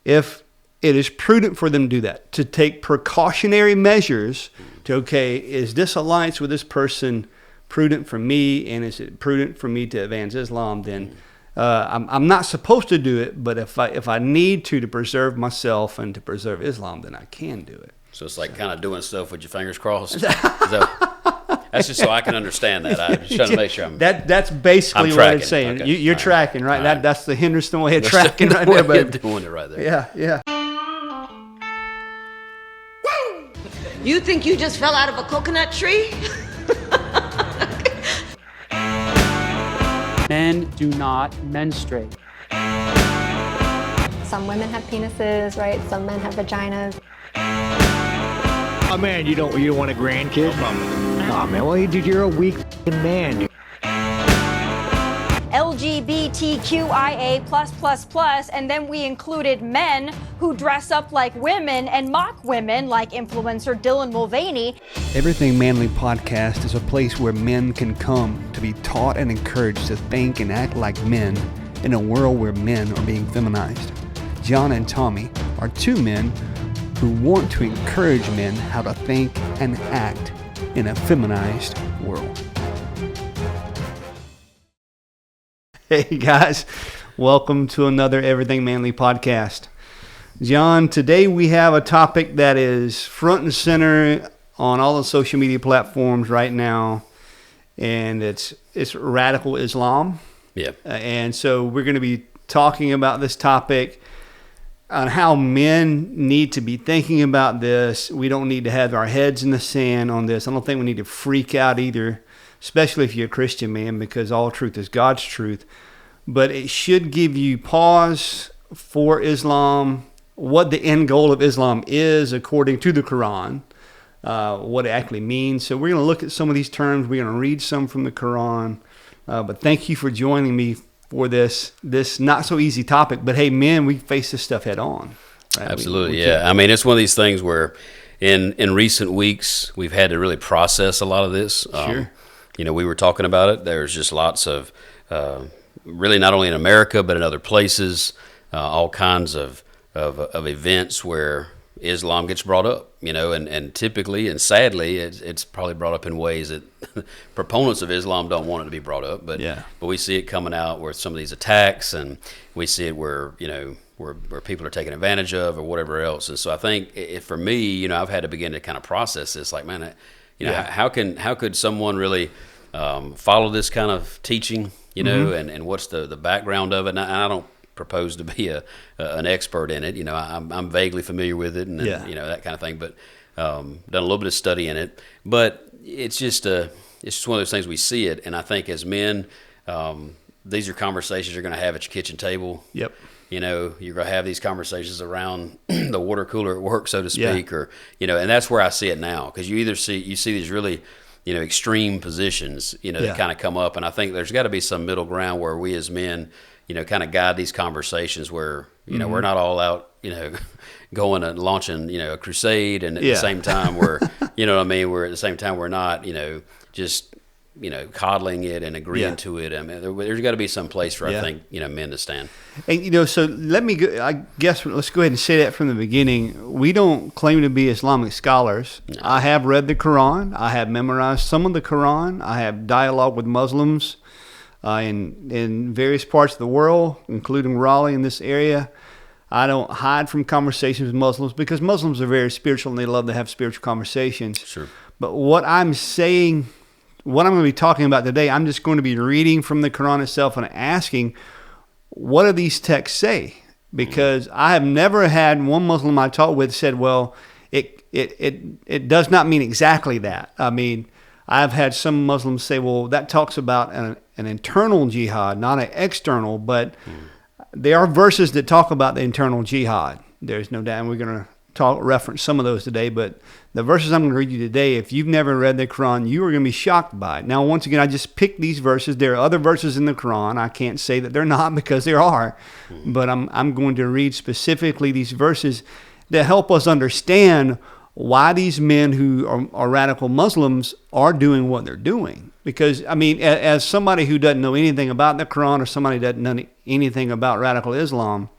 if it is prudent for them to do that, to take precautionary measures to, okay, is this alliance with this person prudent for me, and is it prudent for me to advance Islam? Then I'm not supposed to do it, but if I need to preserve myself and to preserve Islam, then I can do it. So it's like kind of doing stuff with your fingers crossed. That's just so I can understand that. I'm just trying to make sure that's basically what it's saying. Okay. You're tracking, right? That's the Henderson way of tracking right there. But doing it right there. Yeah. You think you just fell out of a coconut tree? Men do not menstruate. Some women have penises, right? Some men have vaginas. Oh man, you want a grandkid? Oh man, well dude, you're a weak man, dude. LGBTQIA+++, and then we included men who dress up like women and mock women, like influencer Dylan Mulvaney. Everything Manly Podcast is a place where men can come to be taught and encouraged to think and act like men in a world where men are being feminized. John and Tommy are two men who want to encourage men how to think and act in a feminized world. Hey guys, welcome to another Everything Manly podcast. John, today we have a topic that is front and center on all the social media platforms right now, and it's radical Islam. Yeah. And so we're going to be talking about this topic on how men need to be thinking about this. We don't need to have our heads in the sand on this. I don't think we need to freak out either, especially if you're a Christian man, because all truth is God's truth. But it should give you pause for Islam, what the end goal of Islam is according to the Quran, what it actually means. So we're going to look at some of these terms. We're going to read some from the Quran. But thank you for joining me for this not so easy topic. But hey, men, we face this stuff head on. Right? Absolutely, yeah. I mean, it's one of these things where in recent weeks we've had to really process a lot of this. Sure. We were talking about it. There's just lots of, really not only in America but in other places, all kinds of events where Islam gets brought up, and typically and sadly it's probably brought up in ways that proponents of Islam don't want it to be brought up, but we see it coming out with some of these attacks, and we see it where people are taken advantage of or whatever else. And so I think for me, I've had to begin to kind of process this, like, man, how could someone really follow this kind of teaching, and what's the background of it? And I don't propose to be an expert in it. I'm vaguely familiar with it, and that kind of thing. But done a little bit of study in it. But it's just one of those things, we see it, and I think as men, these are conversations you're going to have at your kitchen table. Yep. You're going to have these conversations around the water cooler at work, so to speak, or and that's where I see it now, because you see these really extreme positions that kind of come up, and I think there's got to be some middle ground where we as men kind of guide these conversations where we're not all out going and launching a crusade, and at the same time we're we're at the same time we're not just coddling it and agreeing to it. I mean, there's got to be some place for I think men to stand. And so let me go, I guess let's go ahead and say that from the beginning. We don't claim to be Islamic scholars. No. I have read the Quran. I have memorized some of the Quran. I have dialogue with Muslims in various parts of the world, including Raleigh in this area. I don't hide from conversations with Muslims because Muslims are very spiritual and they love to have spiritual conversations. Sure. But what I'm saying, what I'm going to be talking about today, I'm just going to be reading from the Quran itself and asking, what do these texts say? Because I have never had one Muslim I talked with said, well, it does not mean exactly that. I mean, I've had some Muslims say, well, that talks about an internal jihad, not an external, but there are verses that talk about the internal jihad. There's no doubt, and we're going to reference some of those today, but the verses I'm going to read you today, if you've never read the Quran, you are going to be shocked by it. Now, once again, I just picked these verses. There are other verses in the Quran. I can't say that they're not, because there are, but I'm going to read specifically these verses that help us understand why these men who are radical Muslims are doing what they're doing. Because, I mean, as somebody who doesn't know anything about the Quran, or somebody who doesn't know anything about radical Islam,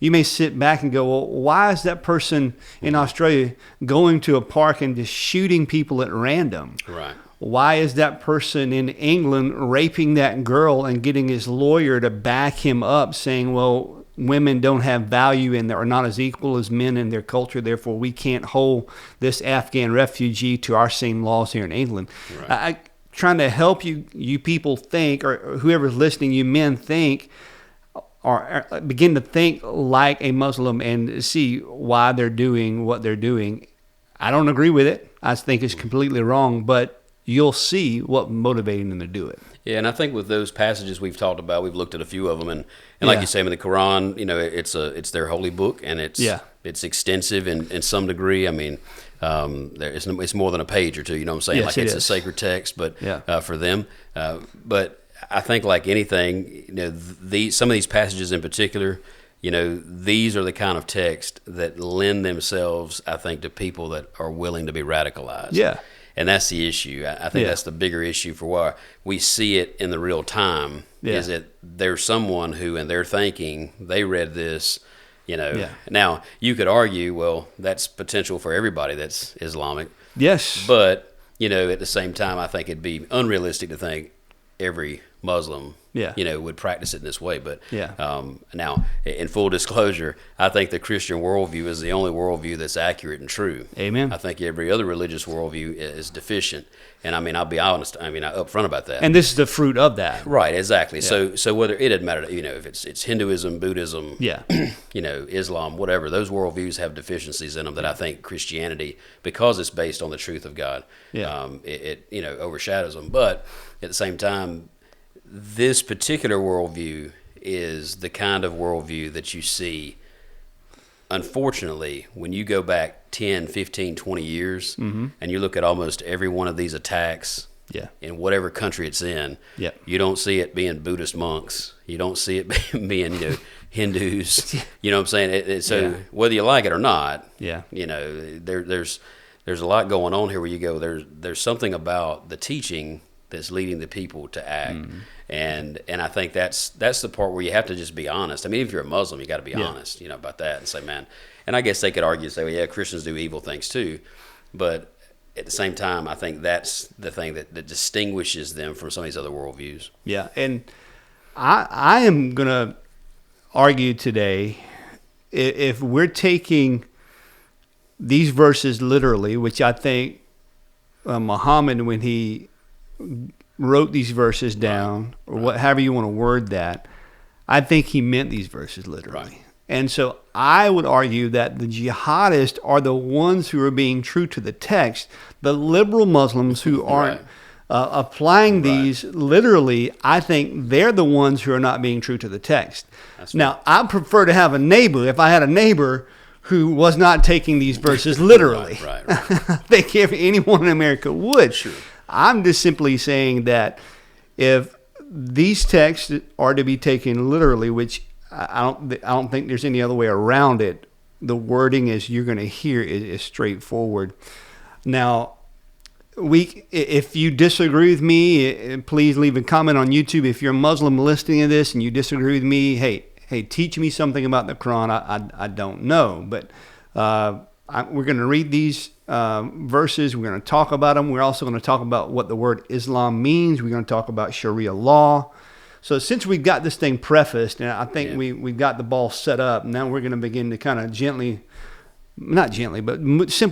you may sit back and go, well, why is that person in Australia going to a park and just shooting people at random? Right. Why is that person in England raping that girl and getting his lawyer to back him up, saying, well, women don't have value and are not as equal as men in their culture, therefore we can't hold this Afghan refugee to our same laws here in England. Right. Trying to help you people think, or whoever's listening, you men think, or begin to think like a Muslim and see why they're doing what they're doing. I don't agree with it. I think it's completely wrong, but you'll see what motivated them to do it. Yeah, and I think with those passages we've talked about, we've looked at a few of them, and like you say, in the Quran, it's their holy book, and it's extensive in some degree. I mean, it's more than a page or two. You know what I'm saying? Yes, like it it's is. a sacred text, but for them, but I think like anything, some of these passages in particular, these are the kind of text that lend themselves, I think, to people that are willing to be radicalized. Yeah. And that's the issue. I think that's the bigger issue for why we see it in the real time, is that there's someone who, in their thinking, they read this, Now, you could argue, well, that's potential for everybody that's Islamic. Yes. But, at the same time, I think it'd be unrealistic to think every Muslim, would practice it in this way. But now, in full disclosure, I think the Christian worldview is the only worldview that's accurate and true. Amen. I think every other religious worldview is deficient. And I mean, I'll be honest. I mean, upfront about that. And this is the fruit of that. Right. Exactly. Yeah. So whether it doesn't matter, if it's Hinduism, Buddhism, Islam, whatever, those worldviews have deficiencies in them that I think Christianity, because it's based on the truth of God, it overshadows them. But at the same time, this particular worldview is the kind of worldview that you see, unfortunately, when you go back 10, 15, 20 years, and you look at almost every one of these attacks in whatever country it's in, you don't see it being Buddhist monks. You don't see it being Hindus. You know what I'm saying? Whether you like it or not, there's a lot going on here where you go, there's something about the teaching that's leading the people to act. And I think that's the part where you have to just be honest. I mean, if you're a Muslim, you got to be honest, about that and say, man. And I guess they could argue and say, well, yeah, Christians do evil things too. But at the same time, I think that's the thing that distinguishes them from some of these other worldviews. Yeah, and I am going to argue today, if we're taking these verses literally, which I think Muhammad, when he wrote these verses down, or however you want to word that, I think he meant these verses literally. Right. And so I would argue that the jihadists are the ones who are being true to the text. The liberal Muslims who aren't applying these literally, I think they're the ones who are not being true to the text. Now, I prefer to have a neighbor, if I had a neighbor who was not taking these verses literally. Right. I think anyone in America would. Sure. I'm just simply saying that if these texts are to be taken literally, which I don't think there's any other way around it, the wording, as you're going to hear, is straightforward. Now, if you disagree with me, please leave a comment on YouTube. If you're a Muslim listening to this and you disagree with me, hey, teach me something about the Quran. I don't know, but we're going to read these verses. We're going to talk about them. We're also going to talk about what the word Islam means. We're going to talk about Sharia law. So since we've got this thing prefaced, and I think we've got the ball set up, now we're going to begin to kind of simply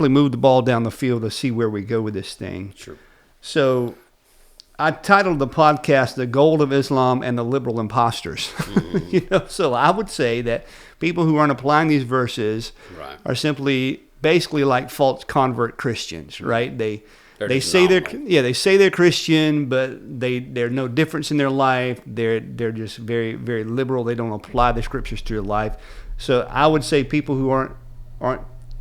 move the ball down the field to see where we go with this thing. Sure. So I titled the podcast "The Gold of Islam and the Liberal Imposters." So I would say that people who aren't applying these verses are simply basically like false convert Christians, right? They say they're Christian, but they're no difference in their life. They're just very, very liberal. They don't apply the scriptures to their life. So I would say people who aren't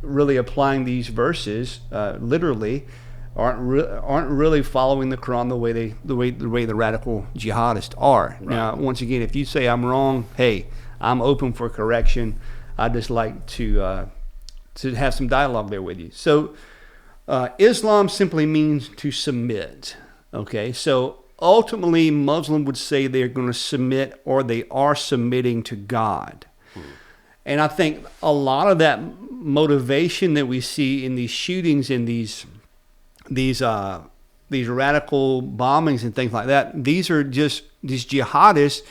really applying these verses literally aren't really following the Quran the way the radical jihadists are. Right. Now, once again, if you say I'm wrong, hey, I'm open for correction. I'd just like to have some dialogue there with you. So. Islam simply means to submit. Okay, so ultimately, Muslim would say they're going to submit, or they are submitting to God. And I think a lot of that motivation that we see in these shootings, in these radical bombings and things like that, these are just these jihadists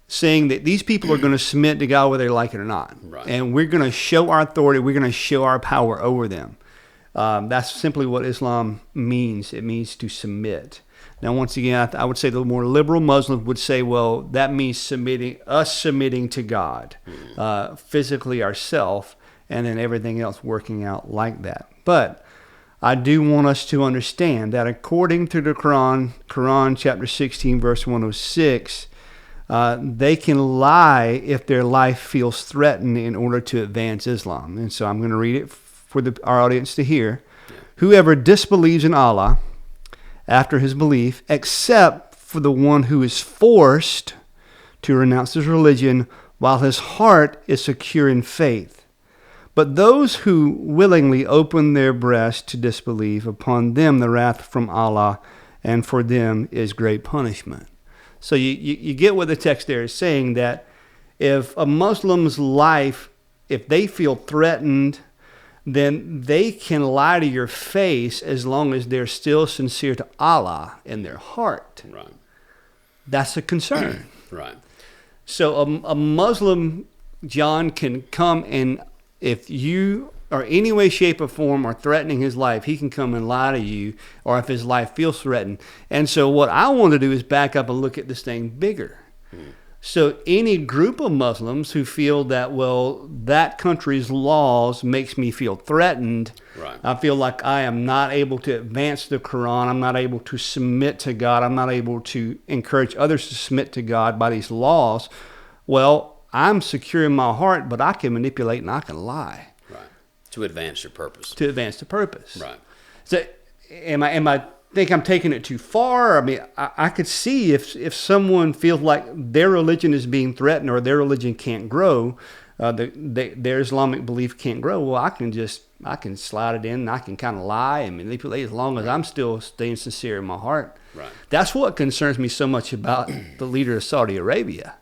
saying that these people are going to submit to God whether they like it or not. Right. And we're going to show our authority. We're going to show our power over them. That's simply what Islam means. It means to submit. Now, once again, I would say the more liberal Muslims would say, well, that means submitting to God, physically ourselves, and then everything else working out like that. But I do want us to understand that according to the Quran chapter 16, verse 106, they can lie if their life feels threatened in order to advance Islam. And so I'm going to read it for our audience to hear. Whoever disbelieves in Allah after his belief, except for the one who is forced to renounce his religion while his heart is secure in faith. But those who willingly open their breast to disbelief, upon them the wrath from Allah, and for them is great punishment. So you get what the text there is saying, that if a Muslim's life, if they feel threatened, then they can lie to your face as long as they're still sincere to Allah in their heart. Right. That's a concern. Right. So a Muslim, John, can come and if you are any way, shape, or form are threatening his life, he can come and lie to you, or if his life feels threatened. And so what I want to do is back up and look at this thing bigger. So any group of Muslims who feel that, well, that country's laws makes me feel threatened. Right. I feel like I am not able to advance the Quran. I'm not able to submit to God. I'm not able to encourage others to submit to God by these laws. Well, I'm secure in my heart, but I can manipulate and I can lie. Right. To advance your purpose. To advance the purpose. Right. So am I think I'm taking it too far? I mean, I could see if someone feels like their religion is being threatened or their religion can't grow, their Islamic belief can't grow. Well, I can slide it in and I can kind of lie and manipulate as long as I'm still staying sincere in my heart. Right. That's what concerns me so much about the leader of Saudi Arabia.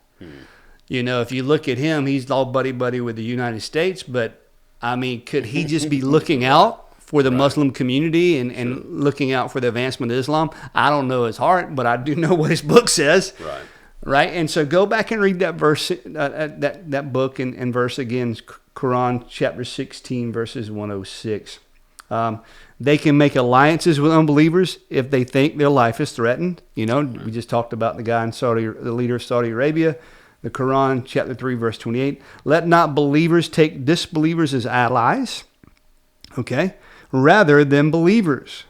You know, if you look at him, he's all buddy-buddy with the United States, but I mean, could he just be looking out for the Muslim community and looking out for the advancement of Islam? I don't know his heart, but I do know what his book says. Right. Right. And so go back and read that verse, that book and verse again, Quran chapter 16, verses 106. They can make alliances with unbelievers if they think their life is threatened. You know, we just talked about the leader of Saudi Arabia. The Quran chapter 3, verse 28. Let not believers take disbelievers as allies. Okay. Rather than believers.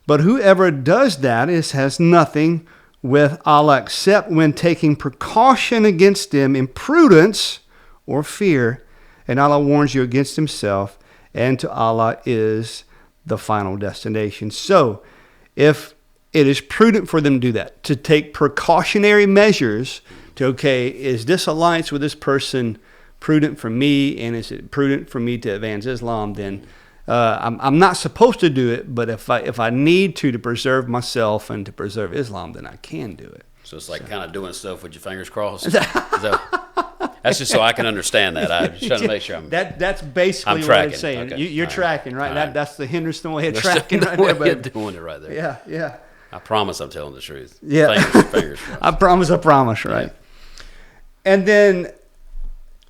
But whoever does that has nothing with Allah except when taking precaution against them in prudence or fear. And Allah warns you against himself, and to Allah is the final destination. So if it is prudent for them to do that, to take precautionary measures to, okay, is this alliance with this person prudent for me, and is it prudent for me to advance Islam, then I'm not supposed to do it, but if I need to preserve myself and to preserve Islam, then I can do it. So it's like kind of doing stuff with your fingers crossed. That's just so I can understand that. I'm just trying to make sure That's basically what it's saying. Okay. You're tracking, right? Right. That's the Henderson way of That's tracking the right way there. of doing it right there. Yeah, yeah. I promise I'm telling the truth. Yeah. Fingers crossed. I promise, right? Yeah. And then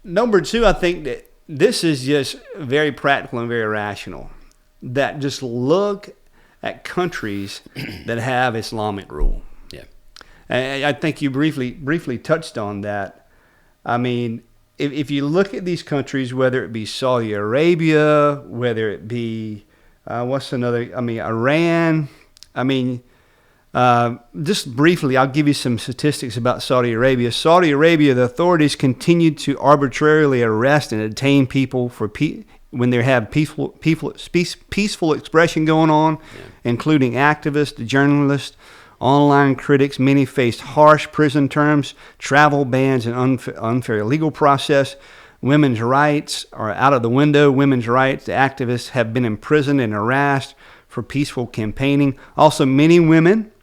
number two, I think that this is just very practical and very rational. That just look at countries that have Islamic rule. Yeah. And I think you briefly touched on that. I mean, if you look at these countries, whether it be Saudi Arabia, whether it be Iran. I mean, just briefly, I'll give you some statistics about Saudi Arabia. Saudi Arabia, the authorities continue to arbitrarily arrest and detain people when they have peaceful expression going on, including activists, journalists, online critics. Many faced harsh prison terms, travel bans, and unfair legal process. Women's rights are out of the window. Women's rights activists have been imprisoned and harassed for peaceful campaigning. Also, many women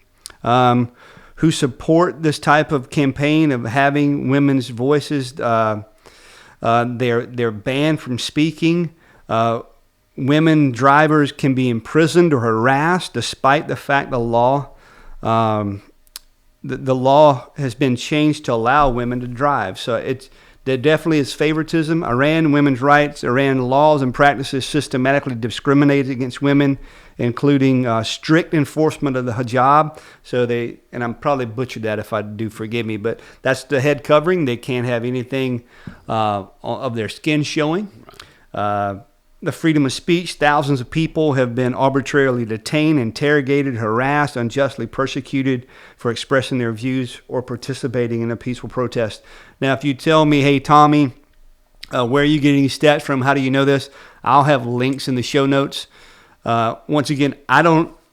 who support this type of campaign of having women's voices They're banned from speaking. Women drivers can be imprisoned or harassed, despite the fact the law has been changed to allow women to drive. So there definitely is favoritism. Iran, women's rights. Iran laws and practices systematically discriminate against women, including strict enforcement of the hijab. So and I'm probably butchered that, if I do, forgive me, but that's the head covering. They can't have anything of their skin showing. The freedom of speech. Thousands of people have been arbitrarily detained, interrogated, harassed, unjustly persecuted for expressing their views or participating in a peaceful protest. Now, if you tell me, hey, Tommy, where are you getting these stats from? How do you know this? I'll have links in the show notes. Once again,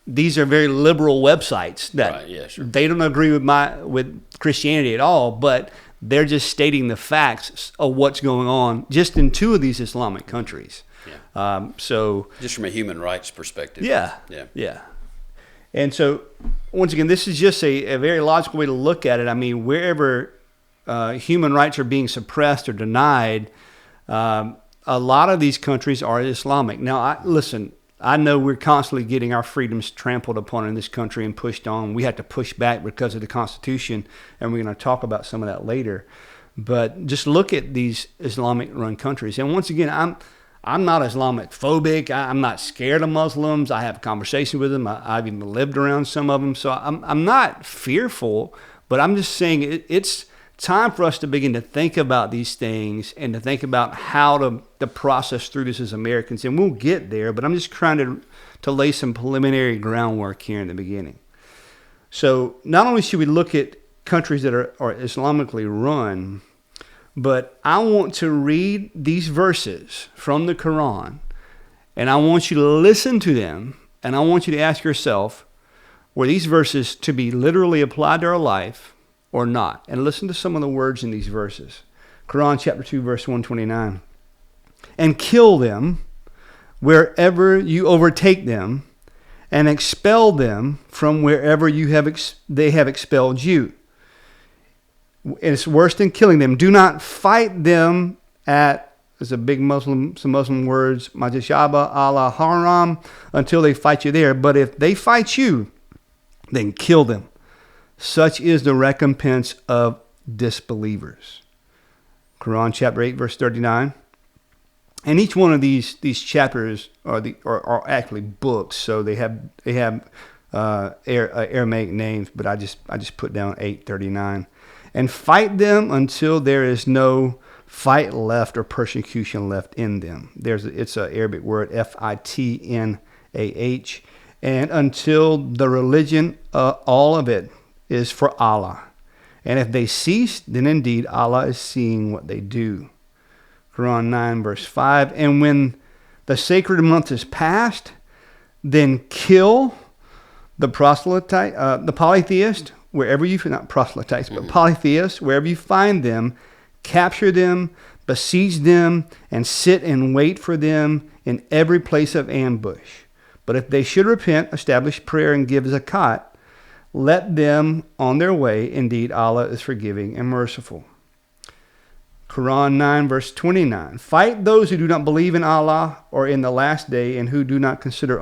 these are very liberal websites that they don't agree with Christianity at all, but they're just stating the facts of what's going on just in 2 of these Islamic countries. So just from a human rights perspective. Yeah. And so, once again, this is just a very logical way to look at it. I mean, wherever human rights are being suppressed or denied, a lot of these countries are Islamic. Now, I know we're constantly getting our freedoms trampled upon in this country and pushed on. We have to push back because of the Constitution, and we're going to talk about some of that later. But just look at these Islamic-run countries. And once again, I'm not Islamophobic. I'm not scared of Muslims. I have conversations with them. I've even lived around some of them. So I'm not fearful, but I'm just saying it's time for us to begin to think about these things and to think about how to process through this as Americans. And we'll get there, but I'm just trying to lay some preliminary groundwork here in the beginning. So not only should we look at countries that are Islamically run, but I want to read these verses from the Quran, and I want you to listen to them, and I want you to ask yourself, were these verses to be literally applied to our life or not? And listen to some of the words in these verses. Quran chapter 2, verse 129. And kill them wherever you overtake them, and expel them from wherever they have expelled you. It's worse than killing them. Do not fight them there's a big some Muslim words, Majashaba ala haram, until they fight you there. But if they fight you, then kill them. Such is the recompense of disbelievers. Quran chapter 8, verse 39. And each one of these chapters are actually books, so they have Aramaic names, but I just put down 839. And fight them until there is no fight left or persecution left in them. It's an Arabic word, fitnah, and until the religion, all of it, is for Allah. And if they cease, then indeed Allah is seeing what they do. Quran 9, verse 5. And when the sacred month is past, then kill the polytheist, wherever you find, not proselytes, but polytheists, wherever you find them, capture them, besiege them, and sit and wait for them in every place of ambush. But if they should repent, establish prayer, and give zakat, let them on their way. Indeed, Allah is forgiving and merciful. Quran 9, verse 29. Fight those who do not believe in Allah or in the last day, and who do not consider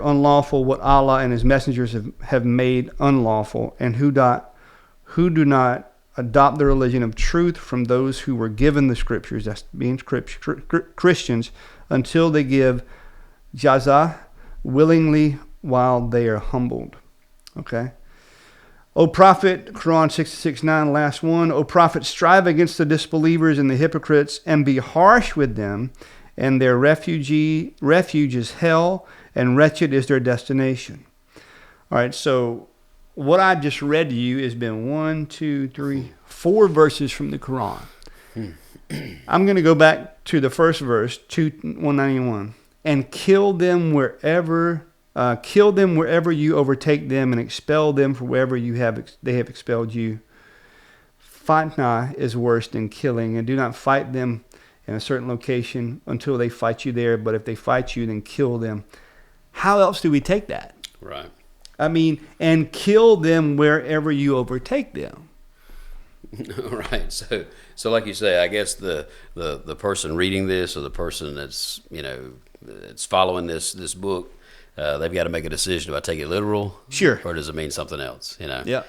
unlawful what Allah and His messengers have made unlawful, and who do not adopt the religion of truth from those who were given the scriptures, that's being Christians, until they give jaza willingly while they are humbled. Okay? O Prophet, Quran 66:9, last one. O Prophet, strive against the disbelievers and the hypocrites, and be harsh with them, and their refuge is hell, and wretched is their destination. All right, so what I just read to you has been 4 verses from the Quran. I'm going to go back to the first verse, 191, and kill them wherever you overtake them, and expel them from wherever they have expelled you. Fitnah is worse than killing, and do not fight them in a certain location until they fight you there. But if they fight you, then kill them. How else do we take that? Right. I mean, and kill them wherever you overtake them. Right. So So like you say, I guess the person reading this or the person that's that's following this book, they've got to make a decision. Do I take it literal? Sure. Or does it mean something else? Yeah.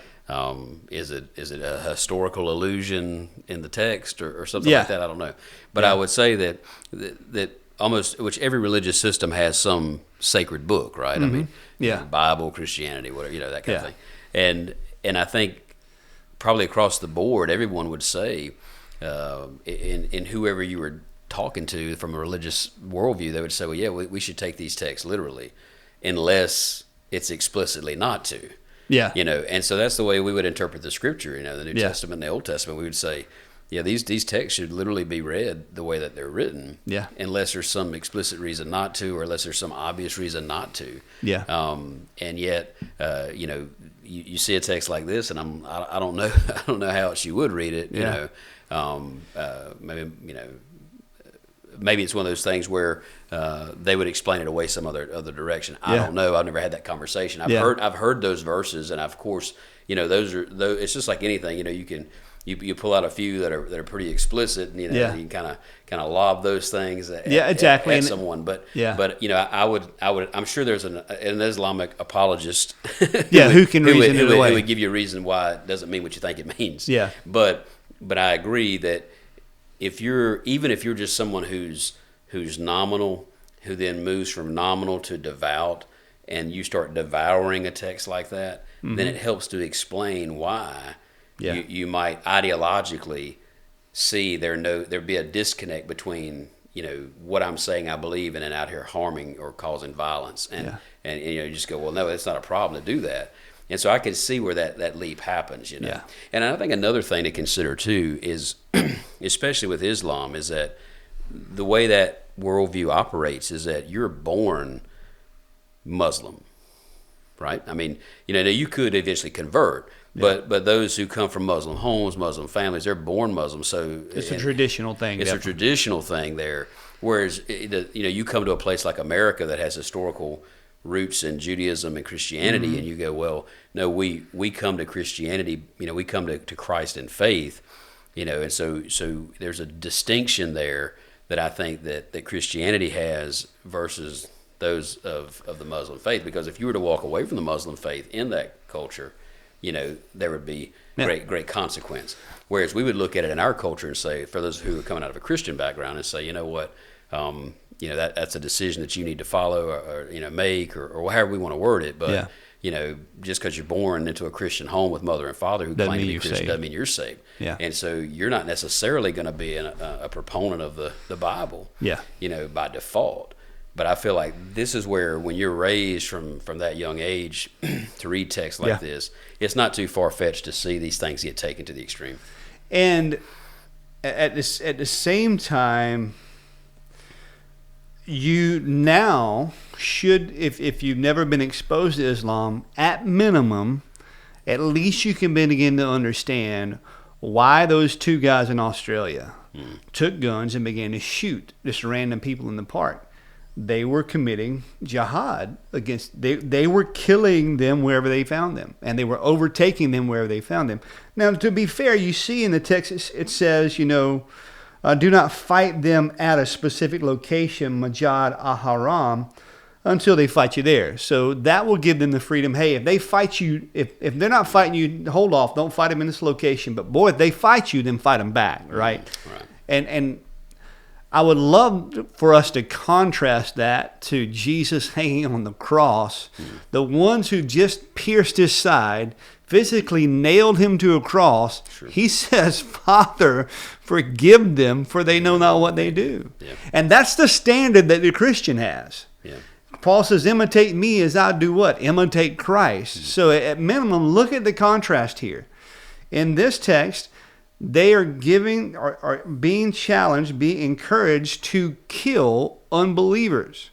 Is it a historical allusion in the text or something Yeah. like that? I don't know. But I would say that almost which every religious system has some sacred book, right? I mean, Yeah. Bible, Christianity, whatever, that kind of Yeah. thing. And I think probably across the board, everyone would say, in whoever you were talking to from a religious worldview, they would say, well, yeah, we should take these texts literally, unless it's explicitly not to. Yeah. And so that's the way we would interpret the scripture, the New Yeah. Testament and the Old Testament. We would say, yeah, these texts should literally be read the way that they're written, Yeah. unless there's some explicit reason not to, or unless there's some obvious reason not to. Yeah. And yet, you see a text like this, and I don't know, I don't know how else you would read it. Yeah. Maybe it's one of those things where they would explain it away some other direction. I Yeah. don't know. I've never had that conversation. I've heard those verses, and of course, those. It's just like anything. You pull out a few that are pretty explicit, and you can kind of lob those things at, exactly. at someone. But Yeah. I would. I'm sure there's an Islamic apologist. Who can reason it away. Who would give you a reason why it doesn't mean what you think it means. Yeah. But I agree that if you're just someone who's nominal, who then moves from nominal to devout, and you start devouring a text like that, then it helps to explain why you might ideologically see there'd be a disconnect between what I'm saying I believe and then out here harming or causing violence, and you just go, well, no, it's not a problem to do that. And so I can see where that leap happens, Yeah. And I think another thing to consider too is, especially with Islam, is that the way that worldview operates is that you're born Muslim, right? I mean, you could eventually convert, but those who come from Muslim homes, Muslim families, they're born Muslim. So It's a traditional thing. It's definitely. a traditional thing there. Whereas, you come to a place like America that has historical roots in Judaism and Christianity, and you go, well, no, we come to Christianity, we come to Christ in faith, and so there's a distinction there that I think that Christianity has versus those of the Muslim faith. Because if you were to walk away from the Muslim faith in that culture, there would be great consequence. Whereas we would look at it in our culture and say, for those who are coming out of a Christian background, and say, you know what, that's a decision that you need to follow or make or however we want to word it. But just because you're born into a Christian home with mother and father who claim to be Christian doesn't mean you're saved. Yeah. And so you're not necessarily going to be a proponent of the Bible. Yeah. By default. But I feel like this is where, when you're raised from that young age to read texts like this, it's not too far-fetched to see these things get taken to the extreme. And at the same time, you now should, if you've never been exposed to Islam, at minimum, at least you can begin to understand why those two guys in Australia took guns and began to shoot just random people in the park. They were committing jihad against, they were killing them wherever they found them, and they were overtaking them wherever they found them. Now, to be fair, you see in the text, it says, do not fight them at a specific location, Majad al-Haram, until they fight you there. So that will give them the freedom. Hey, if they fight you, if they're not fighting you, hold off, don't fight them in this location. But boy, if they fight you, then fight them back, right? Right. And I would love for us to contrast that to Jesus hanging on the cross. The ones who just pierced his side, physically nailed him to a cross. Sure. He says, Father, forgive them, for they know not what they do. Yeah. And that's the standard that the Christian has. Yeah. Paul says, imitate me as I do what? Imitate Christ. So at minimum, look at the contrast here. In this text, they are being challenged, being encouraged to kill unbelievers.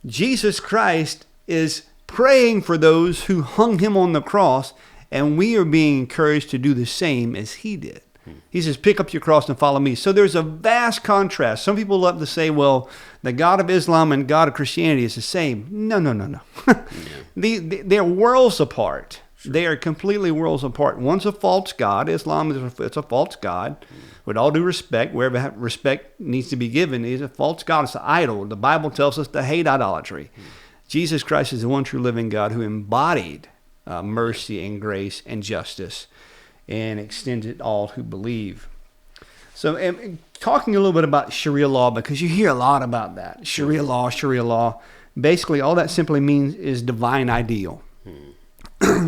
Jesus Christ is praying for those who hung him on the cross, and we are being encouraged to do the same as he did. He says, pick up your cross and follow me. So there's a vast contrast. Some people love to say, well, the God of Islam and God of Christianity is the same. No. They're worlds apart. They are completely worlds apart. One's a false god. Islam it's a false god. With all due respect, wherever respect needs to be given, is a false god. It's an idol. The Bible tells us to hate idolatry. Jesus Christ is the one true living God who embodied mercy and grace and justice and extends it all who believe. So, and talking a little bit about Sharia law, because you hear a lot about that. Sharia law. Basically, all that simply means is divine ideal.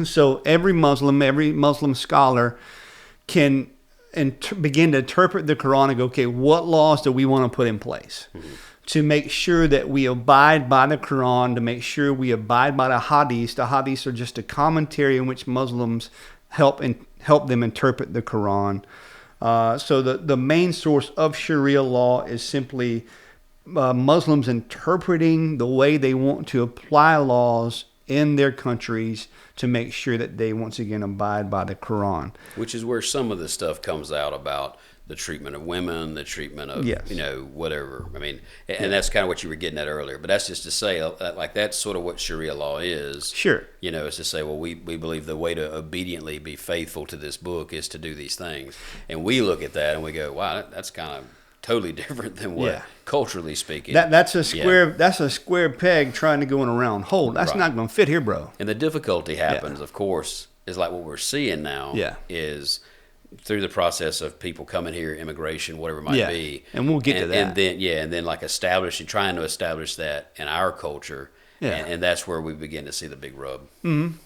So every Muslim scholar can begin to interpret the Quran and go, okay, what laws do we want to put in place to make sure that we abide by the Quran, to make sure we abide by the Hadiths. The Hadiths are just a commentary in which Muslims help them interpret the Quran. So the main source of Sharia law is simply Muslims interpreting the way they want to apply laws in their countries to make sure that they once again abide by the Quran. Which is where some of the stuff comes out about the treatment of women, the treatment of, whatever. I mean, and that's kind of what you were getting at earlier. But that's just to say, like, that's sort of what Sharia law is. Sure. Is to say, well, we believe the way to obediently be faithful to this book is to do these things. And we look at that and we go, wow, that's kind of totally different than what, culturally speaking. That's a square peg trying to go in a round hole. That's not going to fit here, bro. And the difficulty happens, of course, is like what we're seeing now is through the process of people coming here, immigration, whatever it might be. And we'll get to that. And then like trying to establish that in our culture. Yeah. And that's where we begin to see the big rub. Mm-hmm.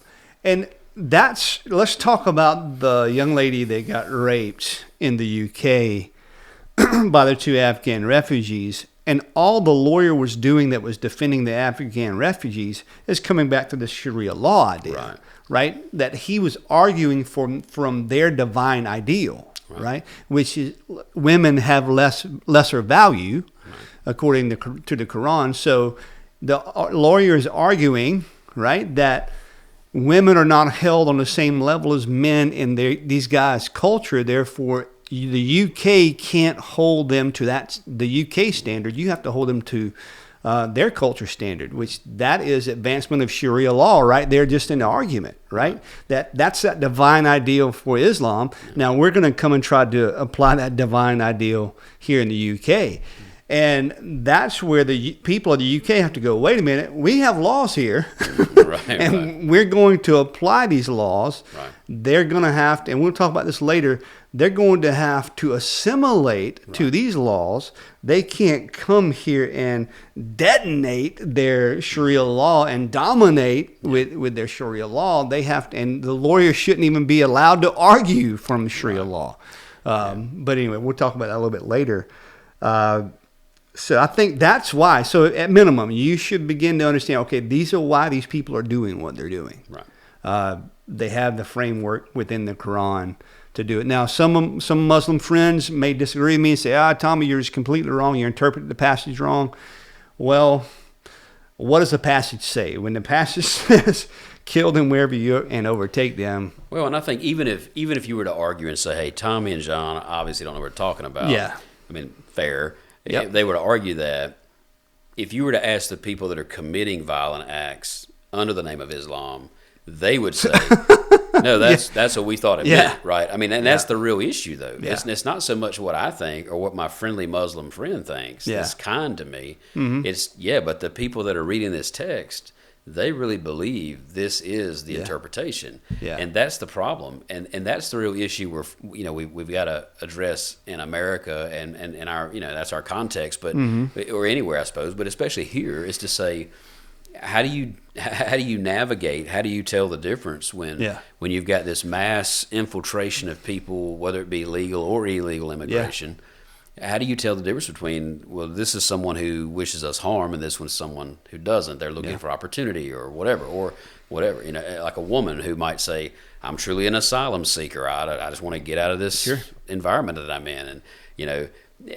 And let's talk about the young lady that got raped in the UK by the 2 Afghan refugees. And all the lawyer was doing that was defending the Afghan refugees is coming back to the Sharia law idea. Right? That he was arguing from their divine ideal, right? Which is women have lesser value, according to the Quran. So the lawyer is arguing, right, that women are not held on the same level as men in these guys' culture. Therefore, the UK can't hold them to the UK standard. You have to hold them to their culture standard, which that is advancement of Sharia law right there, just in the argument, right? That's that divine ideal for Islam. Now we're going to come and try to apply that divine ideal here in the UK. And that's where the people of the UK have to go, wait a minute, we have laws here, and we're going to apply these laws. Right. They're going to have to, and we'll talk about this later, they're going to have to assimilate to these laws. They can't come here and detonate their Sharia law and dominate with their Sharia law. They have to, and the lawyer shouldn't even be allowed to argue from Sharia law. But anyway, we'll talk about that a little bit later. So I think that's why. So at minimum, you should begin to understand, okay, these are why these people are doing what they're doing. Right. They have the framework within the Quran to do it. Now, some Muslim friends may disagree with me and say, Tommy, you're just completely wrong. You interpreted the passage wrong. Well, what does the passage say? When the passage says, kill them wherever you and overtake them. Well, and I think even if you were to argue and say, hey, Tommy and John obviously don't know what we're talking about. Yeah. I mean, fair. Yep. If they were to argue that, if you were to ask the people that are committing violent acts under the name of Islam, they would say, no, that's what we thought it meant, right? I mean, and that's the real issue, though. Yeah. It's not so much what I think or what my friendly Muslim friend thinks. That's kind to me. Mm-hmm. But the people that are reading this text, they really believe this is the interpretation. Yeah. And that's the problem. And that's the real issue we've got to address in America and our, that's our context, but or anywhere, I suppose, but especially here, is to say, how do you navigate, how do you tell the difference when you've got this mass infiltration of people, whether it be legal or illegal immigration? Yeah. How do you tell the difference between, well, this is someone who wishes us harm and this one's someone who doesn't? They're looking for opportunity or whatever. Like a woman who might say, I'm truly an asylum seeker. I just want to get out of this environment that I'm in.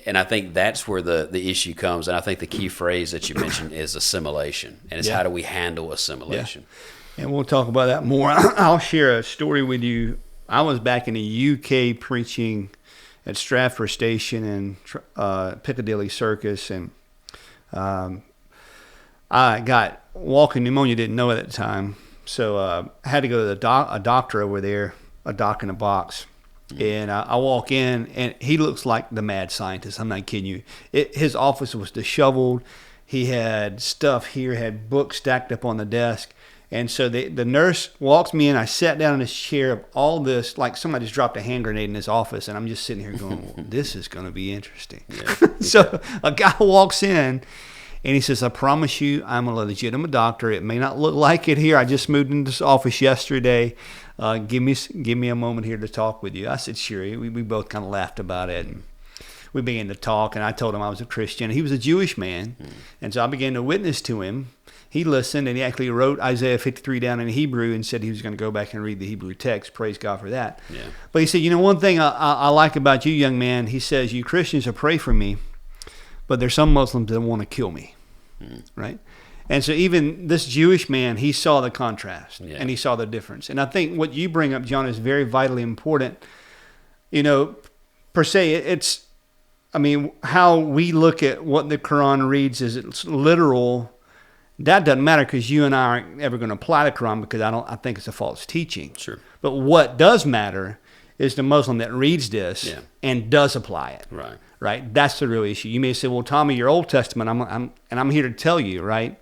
And I think that's where the issue comes. And I think the key phrase that you mentioned is assimilation. And it's how do we handle assimilation? Yeah. And we'll talk about that more. I'll share a story with you. I was back in the UK preaching at Stratford Station and Piccadilly Circus, and I got walking pneumonia. Didn't know at the time, So I had to go to a doctor over there, a doc in a box. And I walk in, and he looks like the mad scientist. I'm not kidding you. His office was disheveled. He had stuff here, had books stacked up on the desk. And so the nurse walks me in. I sat down in this chair of all this, like somebody just dropped a hand grenade in his office. And I'm just sitting here going, well, this is going to be interesting. Yeah. So a guy walks in, and he says, I promise you I'm a legitimate doctor. It may not look like it here. I just moved into this office yesterday. Give me a moment here to talk with you. I said, sure. We both kind of laughed about it. And we began to talk, and I told him I was a Christian. He was a Jewish man. And so I began to witness to him. He listened, and he actually wrote Isaiah 53 down in Hebrew and said he was going to go back and read the Hebrew text. Praise God for that. Yeah. But he said, one thing I like about you, young man, he says, you Christians will pray for me, but there's some Muslims that want to kill me, right? And so even this Jewish man, he saw the contrast, and he saw the difference. And I think what you bring up, John, is very vitally important. Per se, how we look at what the Quran reads is it's literal. That doesn't matter because you and I aren't ever going to apply the Quran because I think it's a false teaching. Sure. But what does matter is the Muslim that reads this and does apply it. Right. Right. That's the real issue. You may say, well, Tommy, your Old Testament, I'm here to tell you, right,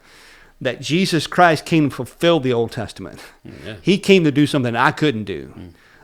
that Jesus Christ came to fulfill the Old Testament. Yeah. He came to do something I couldn't do.